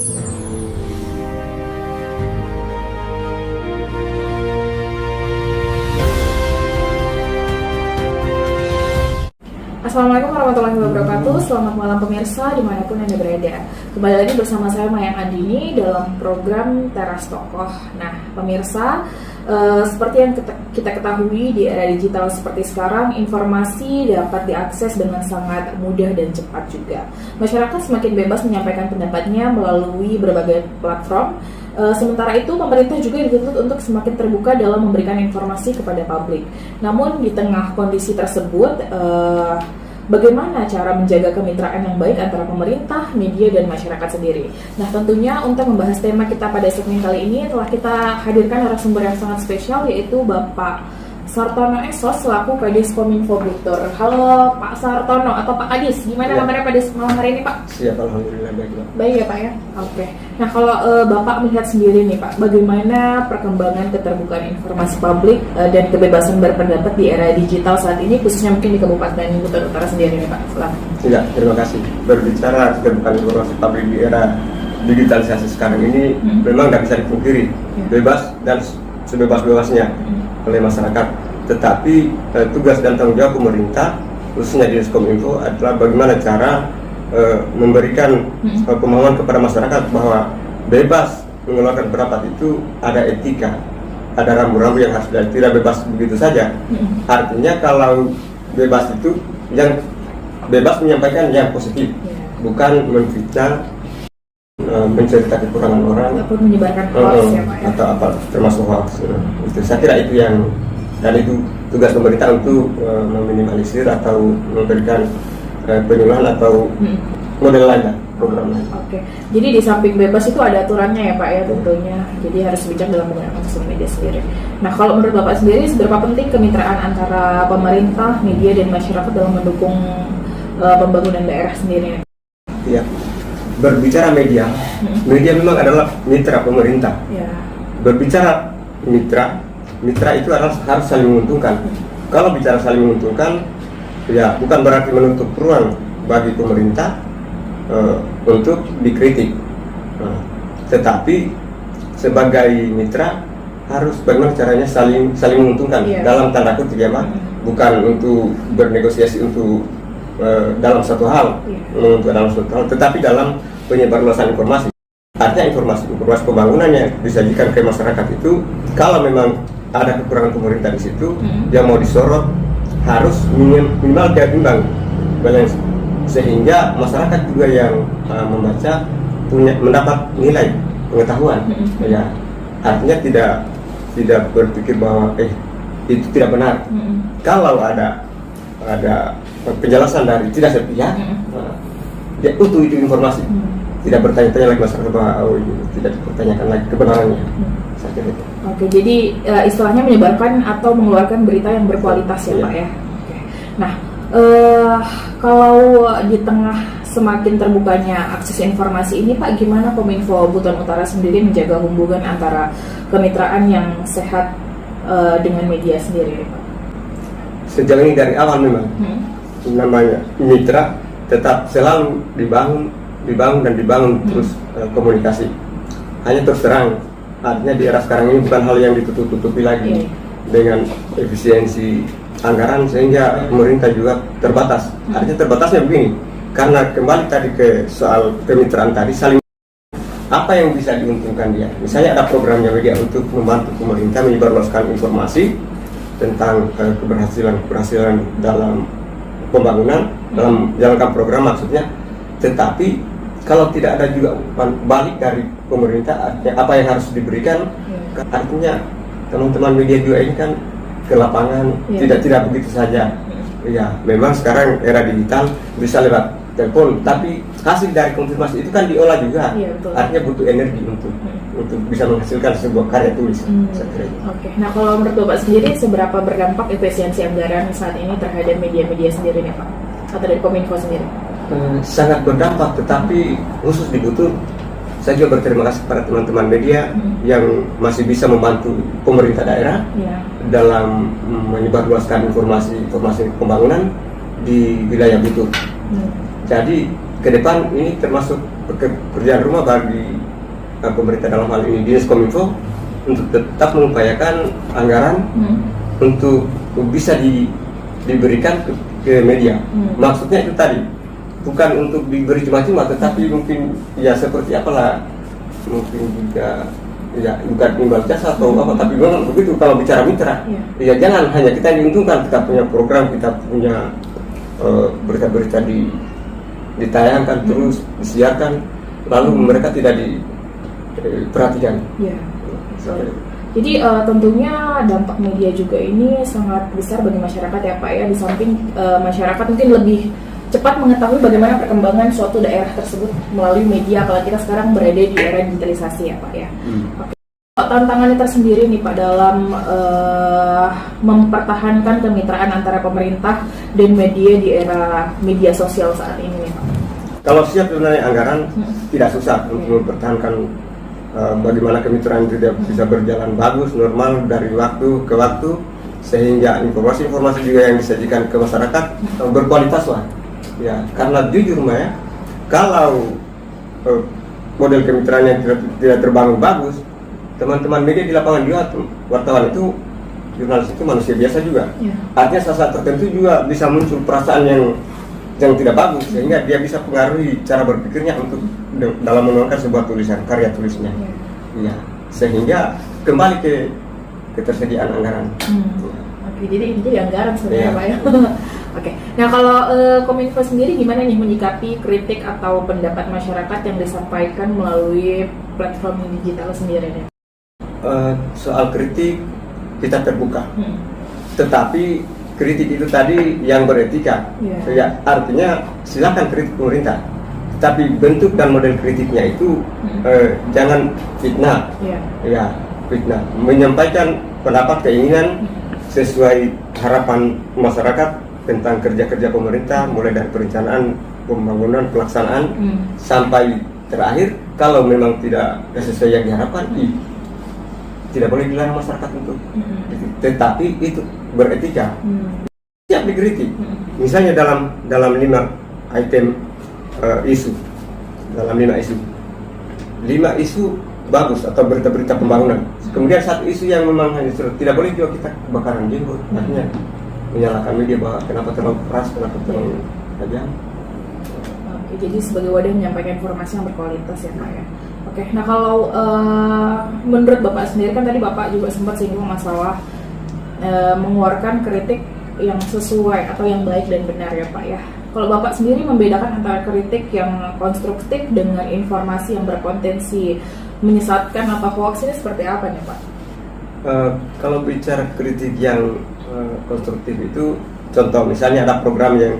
Assalamualaikum warahmatullahi wabarakatuh. Selamat malam pemirsa dimanapun Anda berada. Kembali lagi bersama saya Mayang Andini dalam program Teras Tokoh. Nah pemirsa, seperti yang kita ketahui di era digital seperti sekarang, informasi dapat diakses dengan sangat mudah dan cepat juga. Masyarakat semakin bebas menyampaikan pendapatnya melalui berbagai platform. Sementara itu, pemerintah juga dituntut untuk semakin terbuka dalam memberikan informasi kepada publik. Namun di tengah kondisi tersebut, bagaimana cara menjaga kemitraan yang baik antara pemerintah, media, dan masyarakat sendiri? Nah, tentunya untuk membahas tema kita pada segmen kali ini telah kita hadirkan narasumber yang sangat spesial, yaitu Bapak Sartono Esos selaku Kadis Kominfo Blutur. Halo Pak Sartono atau Pak Kadis, gimana kabarnya pada malam hari ini Pak? Siap, alhamdulillah baik Pak. Baik ya Pak ya? Oke. Nah kalau Bapak melihat sendiri nih Pak, bagaimana perkembangan keterbukaan informasi publik dan kebebasan berpendapat di era digital saat ini, khususnya mungkin di Kabupaten Blutur Utara sendiri nih Pak? Silakan. Ya, terima kasih. Berbicara keterbukaan informasi publik di era digitalisasi sekarang ini memang tidak bisa dipungkiri, bebas dan sebebas-bebasnya oleh masyarakat. Tetapi tugas dan tanggung jawab pemerintah, khususnya Dinas Kominfo, adalah bagaimana cara memberikan pemahaman kepada masyarakat bahwa bebas mengeluarkan pendapat itu ada etika, ada rambu-rambu yang harus tidak bebas begitu saja. Artinya kalau bebas itu yang bebas menyampaikan yang positif, bukan menfitnah, menceritakan kekurangan orang ataupun menyebarkan hoax ya Pak ya? Atau apa termasuk hoax. Itu saya kira itu yang, dan itu tugas pemerintah untuk meminimalisir atau memberikan penyuluhan atau model lain, program lain. Oke, jadi di samping bebas itu ada aturannya ya Pak ya tentunya. Jadi harus bijak dalam menggunakan sosial media sendiri. Nah kalau menurut Bapak sendiri, seberapa penting kemitraan antara pemerintah, media, dan masyarakat dalam mendukung pembangunan daerah sendiri? Iya. Berbicara media, media memang adalah mitra pemerintah. Berbicara mitra itu adalah harus saling menguntungkan. Kalau bicara saling menguntungkan, ya bukan berarti menutup ruang bagi pemerintah untuk dikritik. Tetapi sebagai mitra harus bagaimana caranya saling menguntungkan dalam tanda kutip ya Pak, bukan untuk bernegosiasi untuk dalam satu hal, tetapi dalam penyebarluasan informasi. Artinya informasi pembangunan yang disajikan ke masyarakat itu, kalau memang ada kekurangan pemerintah di situ, yang mau disorot harus minimal imbang, sehingga masyarakat juga yang membaca mendapat nilai pengetahuan. Ya, artinya tidak berpikir bahwa itu tidak benar. Kalau ada penjelasan dari tidak sepihak, dia utuh itu informasi, tidak bertanya-tanya lagi masyarakat bahwa tidak dipertanyakan lagi kebenarannya. Saya kira itu. Oke, jadi istilahnya menyebarkan atau mengeluarkan berita yang berkualitas ya Pak ya. Oke. Nah, kalau di tengah semakin terbukanya akses informasi ini Pak, gimana Kominfo Blutur Utara sendiri menjaga hubungan antara kemitraan yang sehat dengan media sendiri Pak? Sejauh ini dari awal memang namanya mitra tetap selalu dibangun terus komunikasi. Hanya terus terang, artinya di era sekarang ini bukan hal yang ditutup-tutupi lagi dengan efisiensi anggaran, sehingga pemerintah juga terbatas. Artinya terbatasnya begini, karena kembali tadi ke soal kemitraan tadi, saling apa yang bisa diuntungkan dia. Misalnya ada programnya media untuk membantu pemerintah menyebarluaskan informasi tentang keberhasilan dalam pembangunan, dalam menjalankan program maksudnya. Tetapi kalau tidak ada juga balik dari pemerintah, artinya apa yang harus diberikan, artinya teman-teman media juga ini kan ke lapangan, tidak begitu saja. Ya, memang sekarang era digital bisa lewat telepon, tapi hasil dari konfirmasi itu kan diolah juga. Artinya butuh energi untuk bisa menghasilkan sebuah karya tulis. Oke. Nah kalau menurut Bapak sendiri, seberapa berdampak efisiensi anggaran saat ini terhadap media-media sendiri nih Pak, atau dari Kominfo sendiri? Sangat berdampak, tetapi khusus di Blutur saya juga berterima kasih kepada teman-teman media yang masih bisa membantu pemerintah daerah dalam menyebarluaskan informasi pembangunan di wilayah Blutur. Jadi ke depan ini termasuk pekerjaan rumah bagi pemerintah dalam hal ini Dinas Kominfo untuk tetap mengupayakan anggaran untuk bisa diberikan ke media. Maksudnya itu tadi bukan untuk diberi cuma-cuma, tetapi mungkin ya seperti apalah, mungkin juga ya bukan imbal jasa atau apa, tapi memang begitu kalau bicara mitra. Ya jangan hanya kita yang diuntungkan, kita punya program, kita punya berita-berita ditayangkan terus disiarkan, lalu mereka tidak diperhatikan. Jadi tentunya dampak media juga ini sangat besar bagi masyarakat ya Pak ya. Di samping masyarakat mungkin lebih cepat mengetahui bagaimana perkembangan suatu daerah tersebut melalui media, apalagi kita sekarang berada di era digitalisasi ya Pak ya. Oke. Tantangannya tersendiri nih Pak dalam mempertahankan kemitraan antara pemerintah dan media di era media sosial saat ini nih Pak. Kalau siap sebenarnya anggaran tidak susah untuk mempertahankan bagaimana kemitraan itu bisa berjalan bagus, normal dari waktu ke waktu, sehingga informasi-informasi juga yang disajikan ke masyarakat berkualitas lah. Ya, karena jujur Maya, kalau model kemitraan yang tidak terbangun bagus, teman-teman media di lapangan juga, wartawan itu, jurnalis itu manusia biasa juga. Artinya saat tertentu juga bisa muncul perasaan yang tidak bagus, sehingga dia bisa pengaruhi cara berpikirnya untuk dalam menuangkan sebuah tulisan, karya tulisnya. Ya, sehingga kembali ke ketersediaan anggaran. Oke, jadi intinya anggaran sebenarnya Pak ya. Oke, nah kalau Kominfo sendiri gimana nih menyikapi kritik atau pendapat masyarakat yang disampaikan melalui platform digital sendiri nih? Soal kritik kita terbuka, tetapi kritik itu tadi yang beretika. Ya, artinya silakan kritik pemerintah, tapi bentuk dan model kritiknya itu jangan fitnah. Ya, fitnah, menyampaikan pendapat keinginan sesuai harapan masyarakat tentang kerja-kerja pemerintah, mulai dari perencanaan, pembangunan, pelaksanaan sampai terakhir. Kalau memang tidak sesuai yang diharapkan, tidak boleh dilarang masyarakat untuk, tetapi itu beretika, siap dikritik. Misalnya dalam 5 item isu, dalam 5 isu bagus atau berita-berita pembangunan. Kemudian satu isu yang memang hanya tidak boleh juga kita kebakaran jenggot, artinya menyalahkan media bahwa kenapa terlalu keras, kenapa terlalu tajam. Oke, jadi sebagai wadah menyampaikan informasi yang berkualitas ya Pak ya. Oke, nah kalau menurut Bapak sendiri kan tadi Bapak juga sempat singgung masalah mengeluarkan kritik yang sesuai atau yang baik dan benar ya Pak ya. Kalau Bapak sendiri membedakan antara kritik yang konstruktif dengan informasi yang berpotensi menyesatkan atau hoax ini seperti apa nih Pak? Kalau bicara kritik yang konstruktif itu, contoh misalnya ada program yang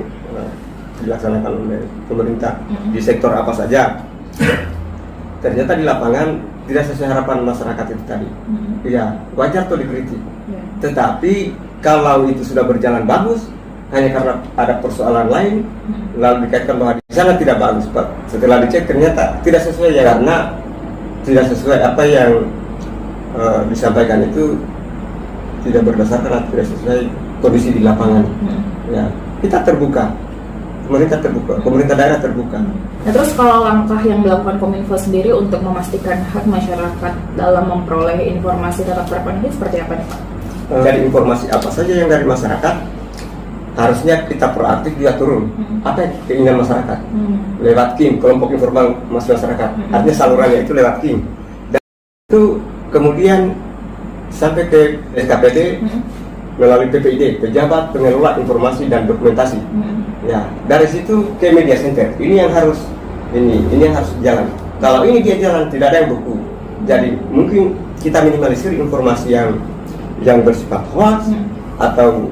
dilaksanakan oleh pemerintah di sektor apa saja, ternyata di lapangan tidak sesuai harapan masyarakat itu tadi. Ya, wajar tuh dikritik. Tetapi kalau itu sudah berjalan bagus, hanya karena ada persoalan lain, lalu dikaitkan bahwa di sana tidak bagus, Pak. Setelah dicek ternyata tidak sesuai ya, karena tidak sesuai apa yang disampaikan itu tidak berdasarkan atau tidak sesuai kondisi di lapangan. Ya, kita terbuka, pemerintah daerah terbuka. Nah, terus kalau langkah yang dilakukan Kominfo sendiri untuk memastikan hak masyarakat dalam memperoleh informasi data terpadu seperti apa nih Pak? Dari informasi apa saja yang dari masyarakat, harusnya kita proaktif juga turun. Apa keinginan masyarakat? Lewat KIM, kelompok informal masyarakat. Artinya salurannya itu lewat KIM. Dan itu kemudian sampai ke SKPD melalui PPID, Pejabat Pengelola Informasi dan Dokumentasi. Ya, dari situ ke media center. Ini yang harus jalan. Kalau ini dia jalan, tidak ada yang beku. Jadi mungkin kita minimalisir informasi yang bersifat hoax atau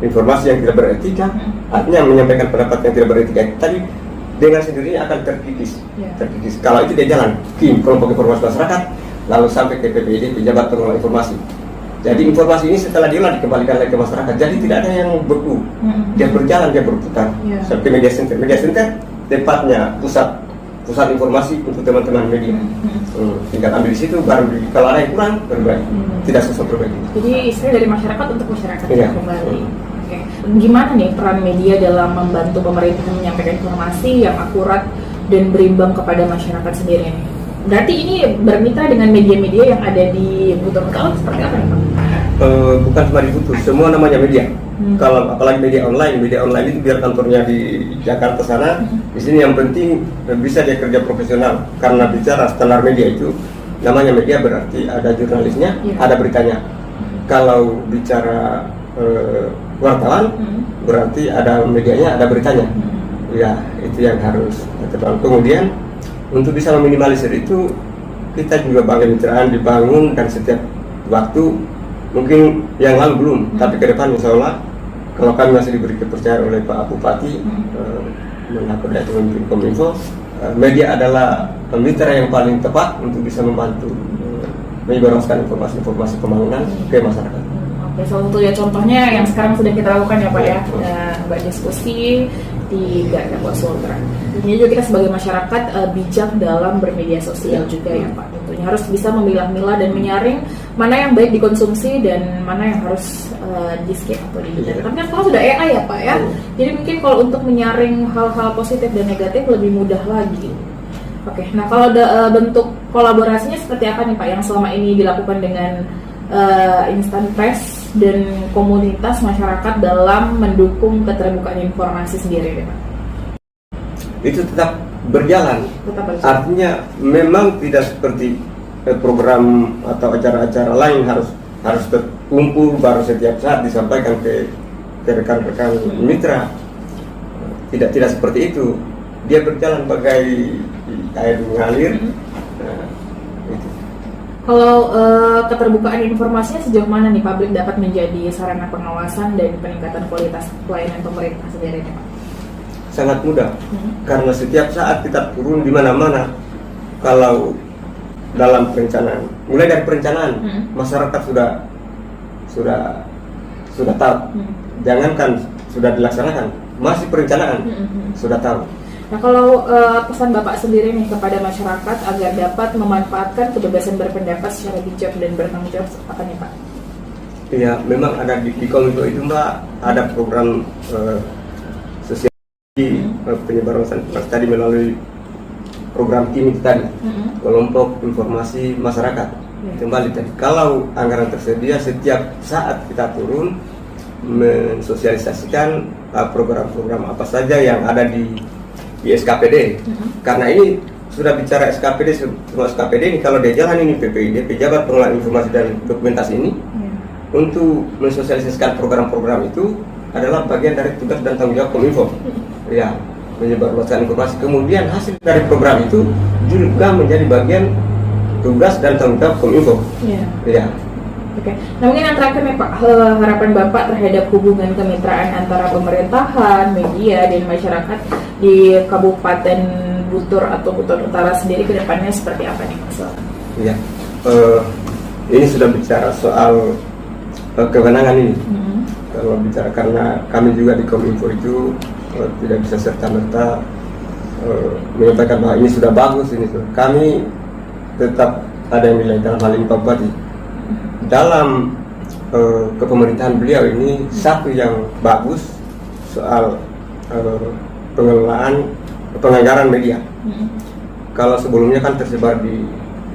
informasi yang tidak beretika, artinya menyampaikan pendapat yang tidak beretika tadi dengan sendirinya akan terkikis. Kalau itu dia jalan, KIM, kelompok informasi masyarakat, lalu sampai ke PPID, Pejabat Pengelola Informasi. Jadi informasi ini setelah diolah dikembalikan lagi ke masyarakat. Jadi tidak ada yang beku, dia berjalan, dia berputar sampai media center. Media center tempatnya pusat informasi untuk teman-teman media. Tinggal ambil di situ, baru kalau ada yang kurang perbaiki, tidak susah perbaiki. Jadi istilah dari masyarakat untuk masyarakat kembali. Gimana nih peran media dalam membantu pemerintah menyampaikan informasi yang akurat dan berimbang kepada masyarakat sendiri nih? Berarti ini bermitra dengan media-media yang ada di Buton Kalau seperti apa nih Pak? Bukan cuma di Buton, semua namanya media. Kalau apalagi media online itu biar kantornya di Jakarta sana. Di sini yang penting bisa dia kerja profesional. Karena bicara standar media itu namanya media berarti ada jurnalisnya, ada beritanya. Kalau bicara wartawan berarti ada medianya, ada beritanya. Ya itu yang harus terbangun. Kemudian untuk bisa meminimalisir itu kita juga bangun kemitraan dibangun, dan setiap waktu mungkin yang lalu belum, tapi ke depan insya Allah kalau kami masih diberi kepercayaan oleh Pak Bupati menaker dari memimpin Kominfo, media adalah mitra yang paling tepat untuk bisa membantu menyebarluaskan informasi-informasi pembangunan ke masyarakat. Oke, salah satu ya contohnya yang sekarang sudah kita lakukan ya Pak ya, Mbak diskusi di Garda Pos Ultra. Ini juga kita sebagai masyarakat bijak dalam bermedia sosial juga ya Pak. Tentunya harus bisa memilah-milah dan menyaring mana yang baik dikonsumsi dan mana yang harus di-skip atau dihindari. Tapi kan kalau sudah AI ya Pak ya, jadi mungkin kalau untuk menyaring hal-hal positif dan negatif lebih mudah lagi. Oke, nah kalau ada bentuk kolaborasinya seperti apa nih Pak yang selama ini dilakukan dengan instan press dan komunitas masyarakat dalam mendukung keterbukaan informasi sendiri nih Pak? Itu tetap berjalan. Artinya memang tidak seperti program atau acara-acara lain harus terkumpul baru setiap saat disampaikan ke rekan-rekan mitra. Tidak seperti itu. Dia berjalan bagai air mengalir. Kalau keterbukaan informasinya sejauh mana nih publik dapat menjadi sarana pengawasan dan peningkatan kualitas pelayanan pemerintah sendiri nih Pak? Sangat mudah, karena setiap saat kita turun di mana-mana. Kalau dalam perencanaan, mulai dari perencanaan, masyarakat sudah tahu. Jangankan sudah dilaksanakan, masih perencanaan sudah tahu. Nah kalau pesan Bapak sendiri nih kepada masyarakat agar dapat memanfaatkan kebebasan berpendapat secara bijak dan bertanggung jawab apa nih Pak? Iya, memang ada di Kominfo itu Mbak, ada program sosial penyebaran informasi tadi melalui program KIM itu tadi, kelompok informasi masyarakat. Kembali tadi, kalau anggaran tersedia setiap saat kita turun mensosialisasikan program-program apa saja yang ada di SKPD. Karena ini sudah bicara SKPD, semua SKPD ini kalau dia jalan ini PPID, Pejabat Pengelolaan Informasi dan Dokumentasi ini untuk mensosialisasikan program-program itu adalah bagian dari tugas dan tanggung jawab Kominfo. Ya, menyebarluaskan informasi. Kemudian hasil dari program itu juga menjadi bagian tugas dan tanggung jawab Kominfo. Ya. Oke. Nah mungkin yang terakhir nih Pak, harapan Bapak terhadap hubungan kemitraan antara pemerintahan, media, dan masyarakat di Kabupaten Butur atau Buton Utara sendiri ke depannya seperti apa nih Mas? Iya, ini sudah bicara soal kewenangan ini. Kalau bicara karena kami juga di Kominfo itu tidak bisa serta-merta menyampaikan bahwa ini sudah bagus, ini sudah. Kami tetap ada yang nilai dalam hal ini Pak Bupati. Dalam kepemerintahan beliau ini satu yang bagus soal penganggaran media. Kalau sebelumnya kan tersebar di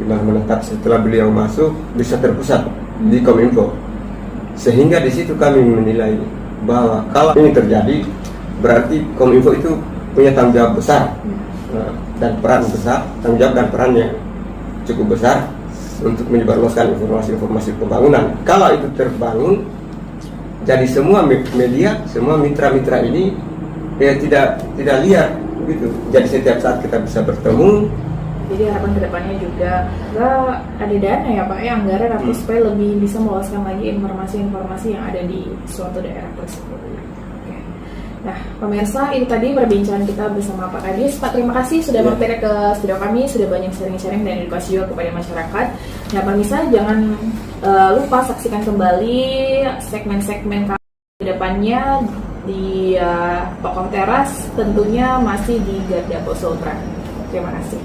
mana-mana, tapi setelah beliau masuk bisa terpusat di Kominfo, sehingga di situ kami menilai bahwa kalau ini terjadi berarti Kominfo itu punya tanggung jawab besar dan peran besar, tanggung jawab dan peran yang cukup besar untuk menyebarluaskan informasi-informasi pembangunan. Kalau itu terbangun, jadi semua media, semua mitra-mitra ini tidak liar begitu. Jadi setiap saat kita bisa bertemu. Jadi harapan kedepannya juga ada dana ya Pak, anggaran atau supaya lebih bisa meluaskan lagi informasi-informasi yang ada di suatu daerah tersebut. Nah, pemirsa, itu tadi perbincangan kita bersama Pak Kadis. Pak, terima kasih sudah mampir ke studio kami, sudah banyak sharing-sharing dan edukasi juga kepada masyarakat. Nah, pemirsa, jangan lupa saksikan kembali segmen-segmen kami ke depannya di Tokoh Teras, tentunya masih di Garda Pos Ultra. Terima kasih.